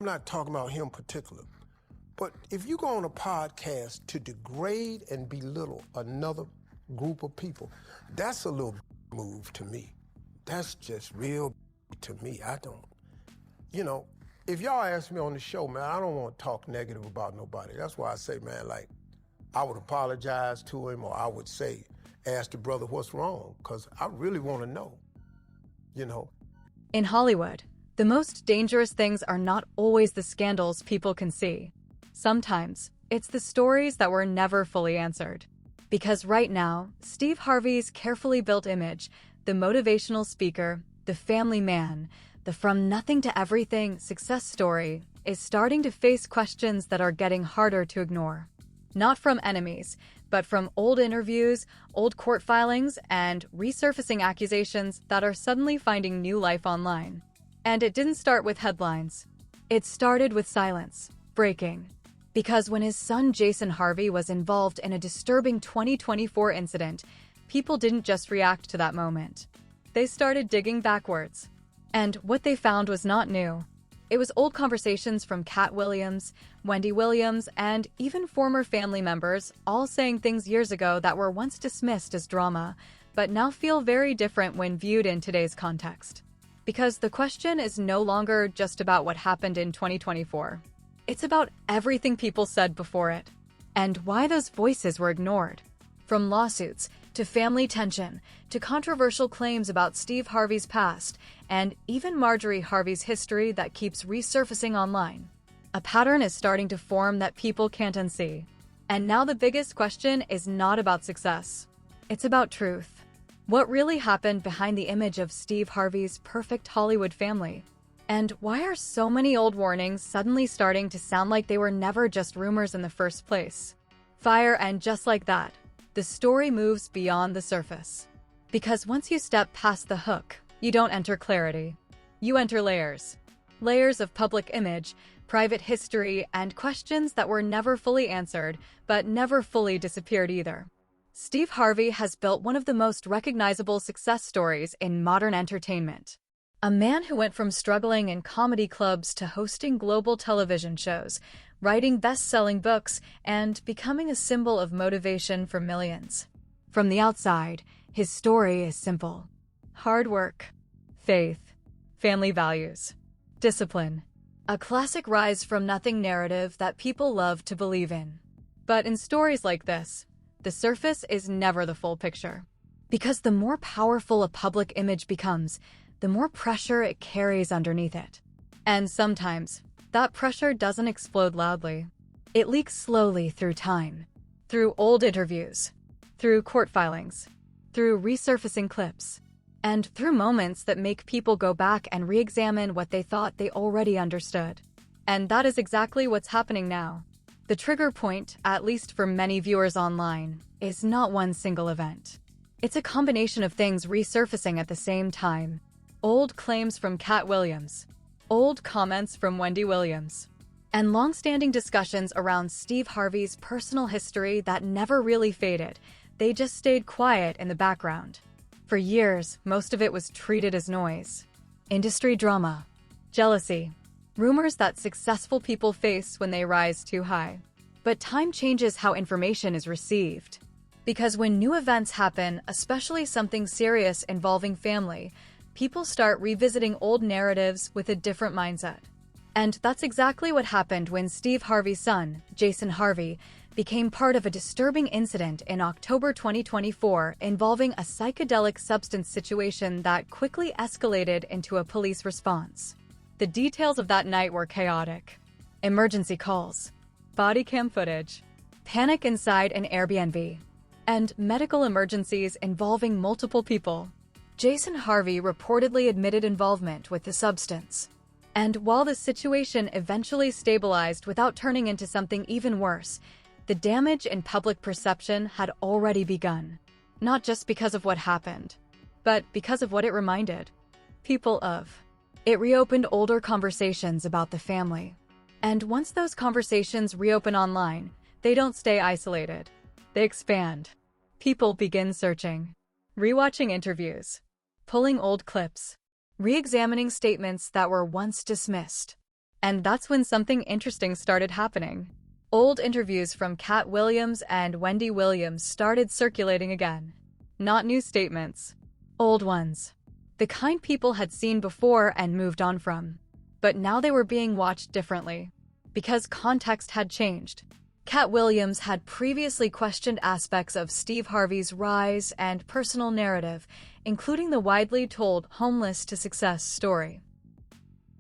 not talking about him particular. But if you go on a podcast to degrade and belittle another group of people, that's a little move to me. That's just real to me. I don't, if y'all ask me on the show, man, I don't want to talk negative about nobody. That's why I say, man, like, I would apologize to him, or I would say, ask the brother what's wrong, because I really want to know, In Hollywood, the most dangerous things are not always the scandals people can see. Sometimes, it's the stories that were never fully answered. Because right now, Steve Harvey's carefully built image, the motivational speaker, the family man, the from nothing to everything success story, is starting to face questions that are getting harder to ignore. Not from enemies, but from old interviews, old court filings, and resurfacing accusations that are suddenly finding new life online. And it didn't start with headlines. It started with silence, breaking. Because when his son Jason Harvey was involved in a disturbing 2024 incident, people didn't just react to that moment. They started digging backwards. And what they found was not new. It was old conversations from Katt Williams, Wendy Williams, and even former family members, all saying things years ago that were once dismissed as drama, but now feel very different when viewed in today's context. Because the question is no longer just about what happened in 2024. It's about everything people said before it, and why those voices were ignored. From lawsuits, to family tension, to controversial claims about Steve Harvey's past, and even Marjorie Harvey's history that keeps resurfacing online. A pattern is starting to form that people can't unsee. And now the biggest question is not about success. It's about truth. What really happened behind the image of Steve Harvey's perfect Hollywood family? And why are so many old warnings suddenly starting to sound like they were never just rumors in the first place? Fire, and just like that, the story moves beyond the surface. Because once you step past the hook, you don't enter clarity. You enter layers. Layers of public image, private history, and questions that were never fully answered, but never fully disappeared either. Steve Harvey has built one of the most recognizable success stories in modern entertainment. A man who went from struggling in comedy clubs to hosting global television shows, writing best-selling books, and becoming a symbol of motivation for millions. From the outside, his story is simple. Hard work, faith, family values, discipline. A classic rise from nothing narrative that people love to believe in. But in stories like this, the surface is never the full picture. Because the more powerful a public image becomes, the more pressure it carries underneath it. And sometimes, that pressure doesn't explode loudly. It leaks slowly through time, through old interviews, through court filings, through resurfacing clips, and through moments that make people go back and re-examine what they thought they already understood. And that is exactly what's happening now. The trigger point, at least for many viewers online, is not one single event. It's a combination of things resurfacing at the same time. Old claims from Katt Williams, old comments from Wendy Williams, and long-standing discussions around Steve Harvey's personal history that never really faded. They just stayed quiet in the background. For years, most of it was treated as noise. Industry drama, jealousy, rumors that successful people face when they rise too high. But time changes how information is received. Because when new events happen, especially something serious involving family, people start revisiting old narratives with a different mindset. And that's exactly what happened when Steve Harvey's son, Jason Harvey, became part of a disturbing incident in October 2024 involving a psychedelic substance situation that quickly escalated into a police response. The details of that night were chaotic. Emergency calls, body cam footage, panic inside an Airbnb, and medical emergencies involving multiple people. Jason Harvey reportedly admitted involvement with the substance. And while the situation eventually stabilized without turning into something even worse, the damage in public perception had already begun. Not just because of what happened, but because of what it reminded people of. It reopened older conversations about the family. And once those conversations reopen online, they don't stay isolated. They expand. People begin searching, rewatching interviews, pulling old clips, re-examining statements that were once dismissed. And that's when something interesting started happening. Old interviews from Katt Williams and Wendy Williams started circulating again. Not new statements. Old ones. The kind people had seen before and moved on from. But now they were being watched differently. Because context had changed. Katt Williams had previously questioned aspects of Steve Harvey's rise and personal narrative, including the widely told homeless to success story.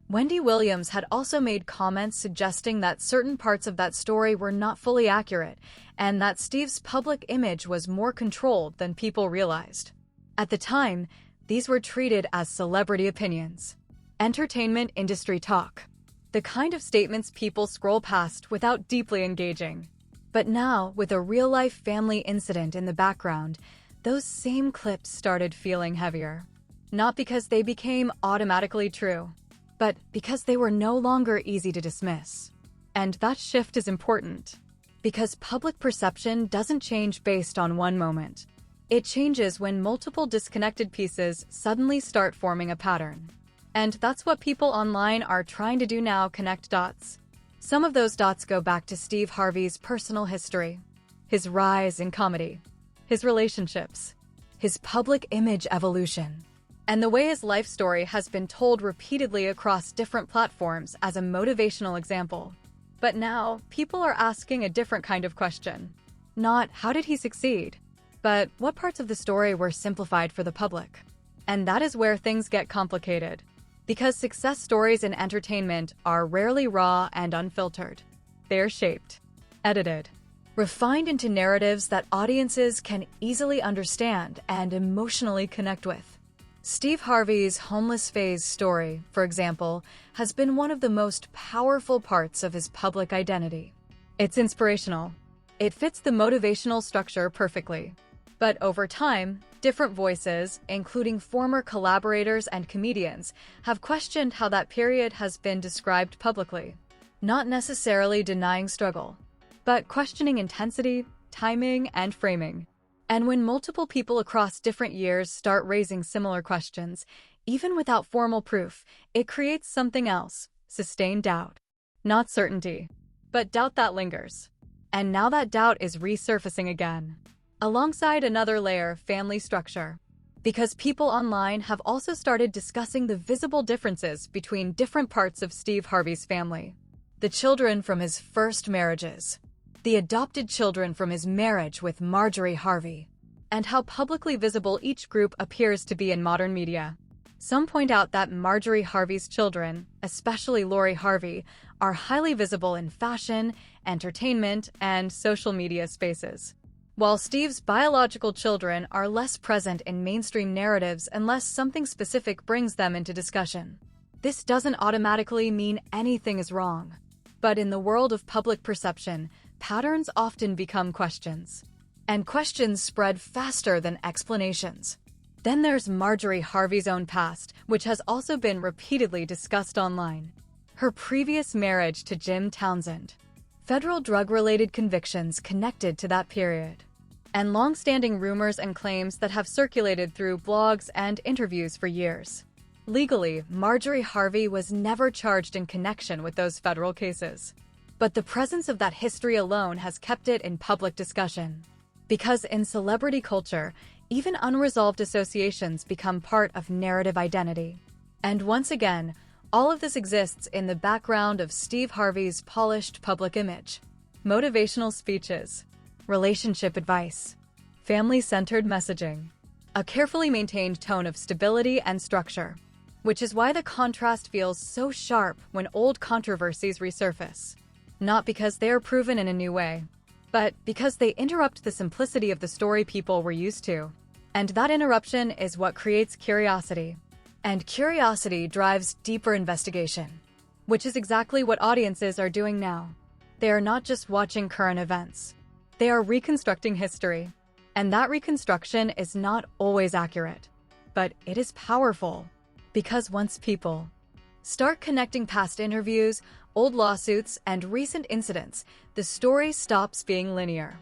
Wendy Williams had also made comments suggesting that certain parts of that story were not fully accurate, and that Steve's public image was more controlled than people realized. At the time, these were treated as celebrity opinions. Entertainment industry talk. The kind of statements people scroll past without deeply engaging. But now, with a real-life family incident in the background, those same clips started feeling heavier. Not because they became automatically true, but because they were no longer easy to dismiss. And that shift is important, because public perception doesn't change based on one moment. It changes when multiple disconnected pieces suddenly start forming a pattern. And that's what people online are trying to do now: connect dots. Some of those dots go back to Steve Harvey's personal history, his rise in comedy, his relationships, his public image evolution, and the way his life story has been told repeatedly across different platforms as a motivational example. But now, people are asking a different kind of question. Not, how did he succeed? But what parts of the story were simplified for the public? And that is where things get complicated. Because success stories in entertainment are rarely raw and unfiltered. They're shaped, edited, refined into narratives that audiences can easily understand and emotionally connect with. Steve Harvey's homeless phase story, for example, has been one of the most powerful parts of his public identity. It's inspirational. It fits the motivational structure perfectly. But over time, different voices, including former collaborators and comedians, have questioned how that period has been described publicly. Not necessarily denying struggle, but questioning intensity, timing, and framing. And when multiple people across different years start raising similar questions, even without formal proof, it creates something else: sustained doubt. Not certainty, but doubt that lingers. And now that doubt is resurfacing again. Alongside another layer: family structure. Because people online have also started discussing the visible differences between different parts of Steve Harvey's family. The children from his first marriages, the adopted children from his marriage with Marjorie Harvey, and how publicly visible each group appears to be in modern media. Some point out that Marjorie Harvey's children, especially Lori Harvey, are highly visible in fashion, entertainment, and social media spaces, while Steve's biological children are less present in mainstream narratives unless something specific brings them into discussion. This doesn't automatically mean anything is wrong. But in the world of public perception, patterns often become questions. And questions spread faster than explanations. Then there's Marjorie Harvey's own past, which has also been repeatedly discussed online. Her previous marriage to Jim Townsend. Federal drug-related convictions connected to that period. And long-standing rumors and claims that have circulated through blogs and interviews for years. Legally, Marjorie Harvey was never charged in connection with those federal cases. But the presence of that history alone has kept it in public discussion. Because in celebrity culture, even unresolved associations become part of narrative identity. And once again, all of this exists in the background of Steve Harvey's polished public image. Motivational speeches, relationship advice, family-centered messaging, a carefully maintained tone of stability and structure, which is why the contrast feels so sharp when old controversies resurface. Not because they are proven in a new way, but because they interrupt the simplicity of the story people were used to. And that interruption is what creates curiosity. And curiosity drives deeper investigation, which is exactly what audiences are doing now. They are not just watching current events. They are reconstructing history. And that reconstruction is not always accurate, but it is powerful. Because once people start connecting past interviews, old lawsuits, and recent incidents, the story stops being linear.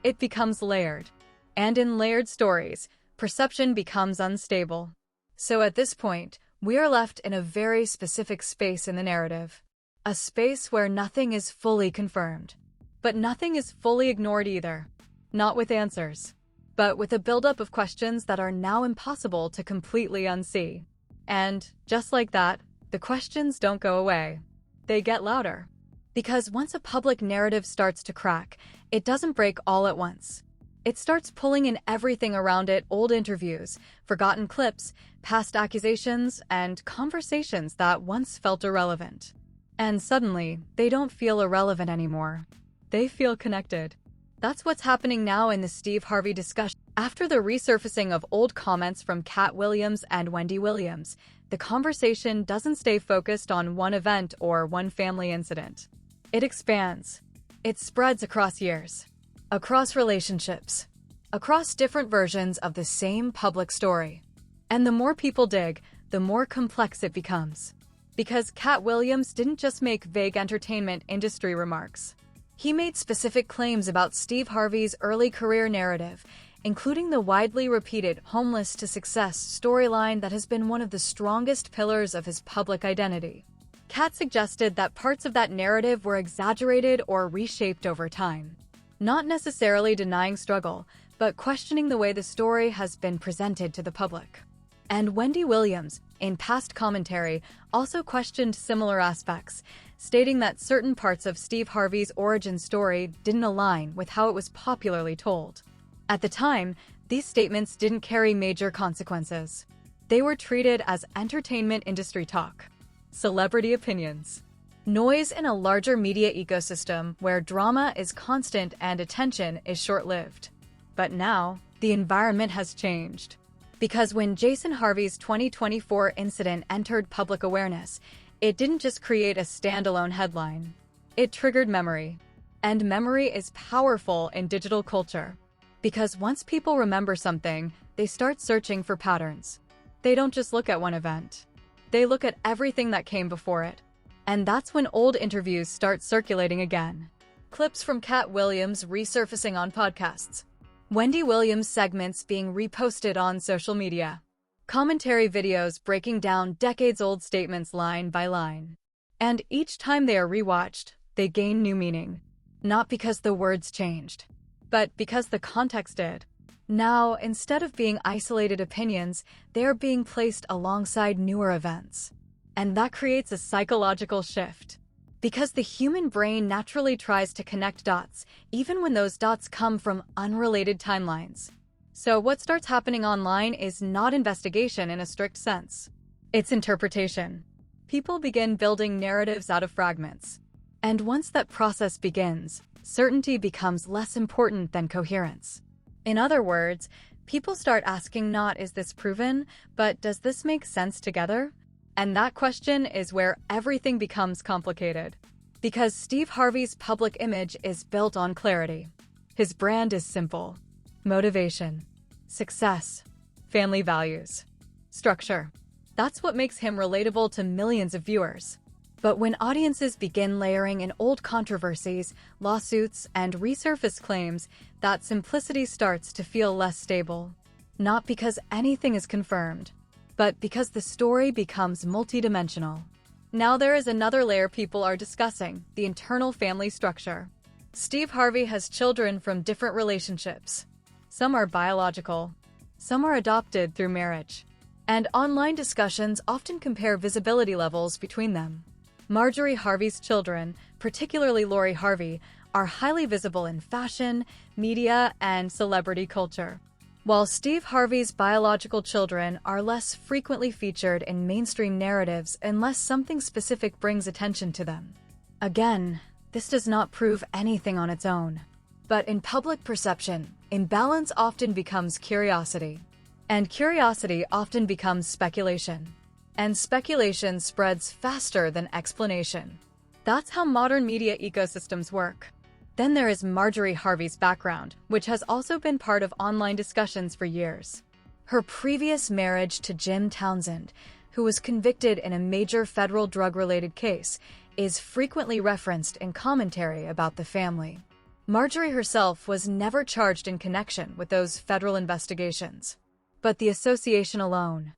It becomes layered. And in layered stories, perception becomes unstable. So at this point, we are left in a very specific space in the narrative. a space where nothing is fully confirmed. But nothing is fully ignored either. Not with answers, but with a buildup of questions that are now impossible to completely unsee. And, just like that, the questions don't go away. They get louder. Because once a public narrative starts to crack, it doesn't break all at once. It starts pulling in everything around it: old interviews, forgotten clips, past accusations, and conversations that once felt irrelevant. And suddenly, they don't feel irrelevant anymore. They feel connected. That's what's happening now in the Steve Harvey discussion. After the resurfacing of old comments from Katt Williams and Wendy Williams, the conversation doesn't stay focused on one event or one family incident. It expands. It spreads across years, across relationships, across different versions of the same public story. And the more people dig, the more complex it becomes. Because Katt Williams didn't just make vague entertainment industry remarks. He made specific claims about Steve Harvey's early career narrative, including the widely repeated homeless to success storyline that has been one of the strongest pillars of his public identity. Katt suggested that parts of that narrative were exaggerated or reshaped over time, not necessarily denying struggle, but questioning the way the story has been presented to the public. And Wendy Williams, in past commentary, also questioned similar aspects, stating that certain parts of Steve Harvey's origin story didn't align with how it was popularly told. At the time, these statements didn't carry major consequences. They were treated as entertainment industry talk, celebrity opinions, noise in a larger media ecosystem where drama is constant and attention is short-lived. But now, the environment has changed. Because when Jason Harvey's 2024 incident entered public awareness, it didn't just create a standalone headline. It triggered memory. And memory is powerful in digital culture. Because once people remember something, they start searching for patterns. They don't just look at one event. They look at everything that came before it. And that's when old interviews start circulating again. Clips from Katt Williams resurfacing on podcasts. Wendy Williams segments being reposted on social media. Commentary videos breaking down decades-old statements line by line. And each time they are rewatched, they gain new meaning. Not because the words changed, but because the context did. Now, instead of being isolated opinions, they are being placed alongside newer events. And that creates a psychological shift. Because the human brain naturally tries to connect dots, even when those dots come from unrelated timelines. So what starts happening online is not investigation in a strict sense. It's interpretation. People begin building narratives out of fragments. And once that process begins, certainty becomes less important than coherence. In other words, people start asking not "is this proven?" but "does this make sense together?" And that question is where everything becomes complicated. Because Steve Harvey's public image is built on clarity. His brand is simple. Motivation, success, family values, structure. That's what makes him relatable to millions of viewers. But when audiences begin layering in old controversies, lawsuits, and resurfaced claims, that simplicity starts to feel less stable. Not because anything is confirmed, but because the story becomes multidimensional. Now there is another layer people are discussing: the internal family structure. Steve Harvey has children from different relationships. Some are biological, some are adopted through marriage. And online discussions often compare visibility levels between them. Marjorie Harvey's children, particularly Lori Harvey, are highly visible in fashion, media, and celebrity culture. While Steve Harvey's biological children are less frequently featured in mainstream narratives unless something specific brings attention to them. Again, this does not prove anything on its own. But in public perception, imbalance often becomes curiosity. And curiosity often becomes speculation. And speculation spreads faster than explanation. That's how modern media ecosystems work. Then there is Marjorie Harvey's background, which has also been part of online discussions for years. Her previous marriage to Jim Townsend, who was convicted in a major federal drug-related case, is frequently referenced in commentary about the family. Marjorie herself was never charged in connection with those federal investigations. But the association alone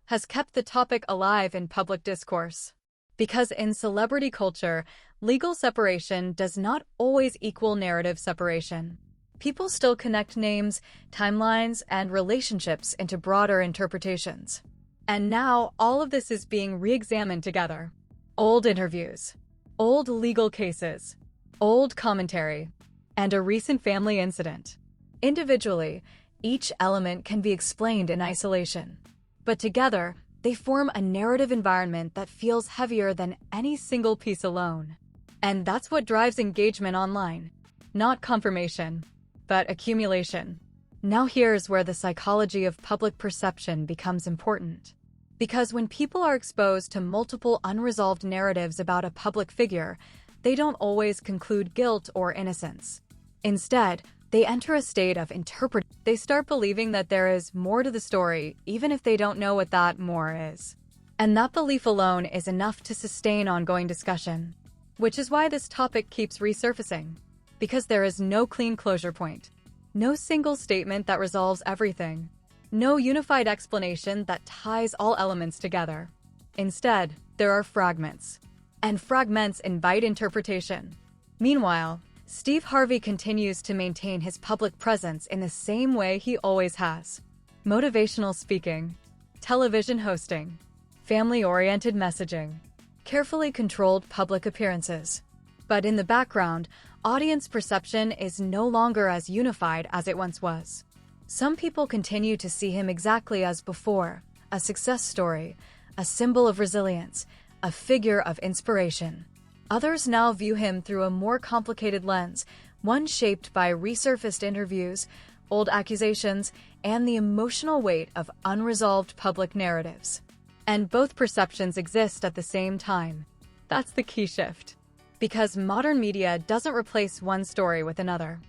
has kept the topic alive in public discourse. Because in celebrity culture, legal separation does not always equal narrative separation. People still connect names, timelines, and relationships into broader interpretations. And now, all of this is being re-examined together. Old interviews, old legal cases, old commentary, and a recent family incident. Individually, each element can be explained in isolation. But together, they form a narrative environment that feels heavier than any single piece alone. And that's what drives engagement online. Not confirmation, but accumulation. Now here's where the psychology of public perception becomes important. Because when people are exposed to multiple unresolved narratives about a public figure, they don't always conclude guilt or innocence. Instead, they enter a state of interpretation. They start believing that there is more to the story, even if they don't know what that more is. And that belief alone is enough to sustain ongoing discussion. Which is why this topic keeps resurfacing. Because there is no clean closure point. No single statement that resolves everything. No unified explanation that ties all elements together. Instead, there are fragments. And fragments invite interpretation. Meanwhile, Steve Harvey continues to maintain his public presence in the same way he always has. Motivational speaking, television hosting, family-oriented messaging, carefully controlled public appearances. But in the background, audience perception is no longer as unified as it once was. Some people continue to see him exactly as before, a success story, a symbol of resilience, a figure of inspiration. Others now view him through a more complicated lens, one shaped by resurfaced interviews, old accusations, and the emotional weight of unresolved public narratives. And both perceptions exist at the same time. That's the key shift. Because modern media doesn't replace one story with another.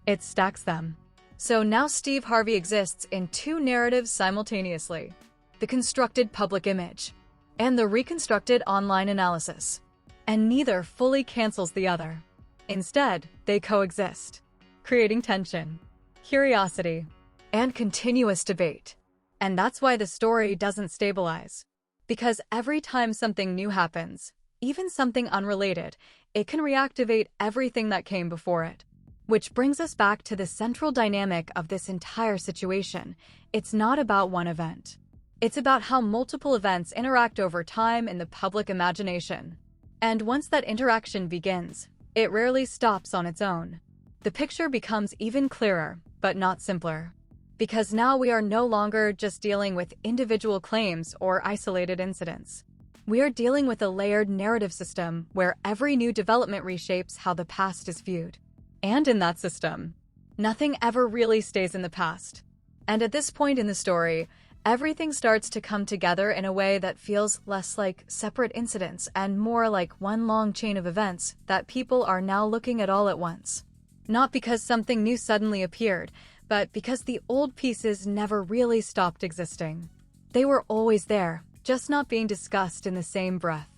It stacks them. So now Steve Harvey exists in two narratives simultaneously. The constructed public image and the reconstructed online analysis. And neither fully cancels the other. Instead, they coexist, creating tension, curiosity, and continuous debate. And that's why the story doesn't stabilize. Because every time something new happens, even something unrelated, it can reactivate everything that came before it. Which brings us back to the central dynamic of this entire situation. It's not about one event. It's about how multiple events interact over time in the public imagination. And once that interaction begins, it rarely stops on its own. The picture becomes even clearer, but not simpler. Because now we are no longer just dealing with individual claims or isolated incidents. We are dealing with a layered narrative system where every new development reshapes how the past is viewed. And in that system, nothing ever really stays in the past. And at this point in the story, everything starts to come together in a way that feels less like separate incidents and more like one long chain of events that people are now looking at all at once. Not because something new suddenly appeared, but because the old pieces never really stopped existing. They were always there, just not being discussed in the same breath.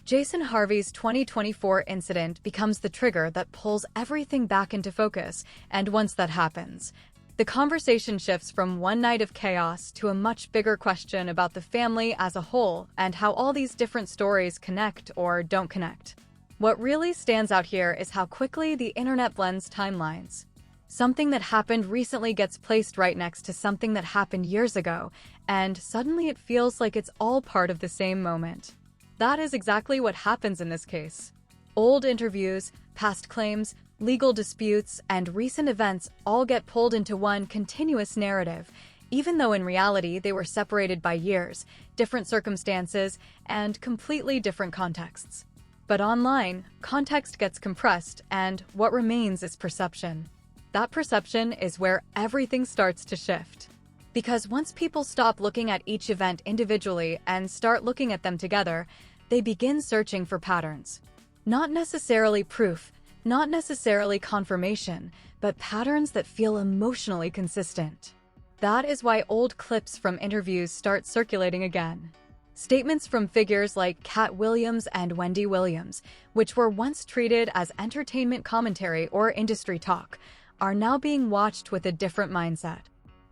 Jason Harvey's 2024 incident becomes the trigger that pulls everything back into focus, and once that happens, the conversation shifts from one night of chaos to a much bigger question about the family as a whole and how all these different stories connect or don't connect. What really stands out here is how quickly the internet blends timelines. Something that happened recently gets placed right next to something that happened years ago, and suddenly it feels like it's all part of the same moment. That is exactly what happens in this case. Old interviews, past claims, legal disputes, and recent events all get pulled into one continuous narrative, even though in reality they were separated by years, different circumstances, and completely different contexts. But online, context gets compressed, and what remains is perception. That perception is where everything starts to shift. Because once people stop looking at each event individually and start looking at them together, they begin searching for patterns. Not necessarily proof, not necessarily confirmation, but patterns that feel emotionally consistent. That is why old clips from interviews start circulating again. Statements from figures like Katt Williams and Wendy Williams, which were once treated as entertainment commentary or industry talk, are now being watched with a different mindset.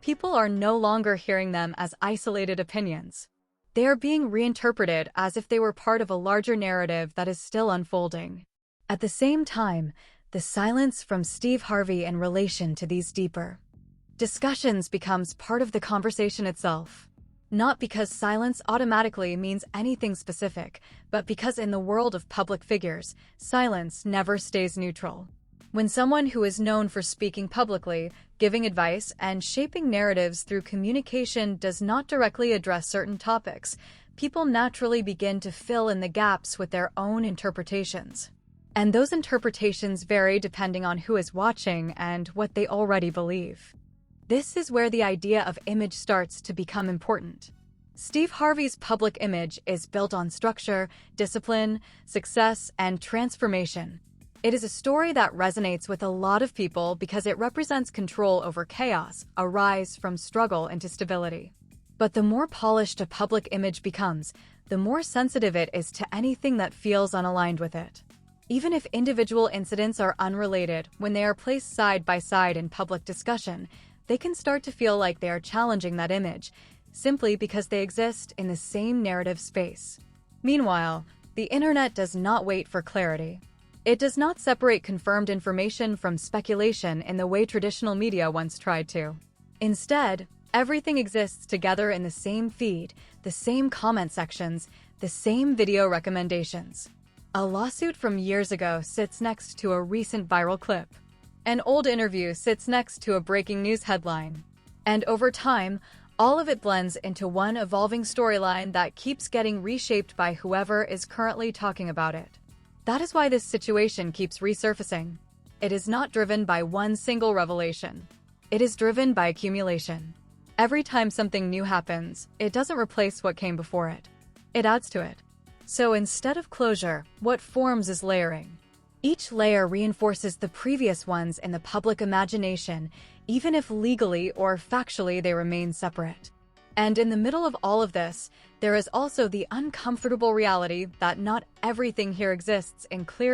People are no longer hearing them as isolated opinions. They are being reinterpreted as if they were part of a larger narrative that is still unfolding. At the same time, the silence from Steve Harvey in relation to these deeper discussions becomes part of the conversation itself. Not because silence automatically means anything specific, but because in the world of public figures, silence never stays neutral. When someone who is known for speaking publicly, giving advice, and shaping narratives through communication does not directly address certain topics, people naturally begin to fill in the gaps with their own interpretations. And those interpretations vary depending on who is watching and what they already believe. This is where the idea of image starts to become important. Steve Harvey's public image is built on structure, discipline, success, and transformation. It is a story that resonates with a lot of people because it represents control over chaos, a rise from struggle into stability. But the more polished a public image becomes, the more sensitive it is to anything that feels unaligned with it. Even if individual incidents are unrelated, when they are placed side by side in public discussion, they can start to feel like they are challenging that image, simply because they exist in the same narrative space. Meanwhile, the internet does not wait for clarity. It does not separate confirmed information from speculation in the way traditional media once tried to. Instead, everything exists together in the same feed, the same comment sections, the same video recommendations. A lawsuit from years ago sits next to a recent viral clip. An old interview sits next to a breaking news headline. And over time, all of it blends into one evolving storyline that keeps getting reshaped by whoever is currently talking about it. That is why this situation keeps resurfacing. It is not driven by one single revelation. It is driven by accumulation. Every time something new happens, it doesn't replace what came before it. It adds to it. So instead of closure, what forms is layering. Each layer reinforces the previous ones in the public imagination, even if legally or factually they remain separate. And in the middle of all of this, there is also the uncomfortable reality that not everything here exists in clear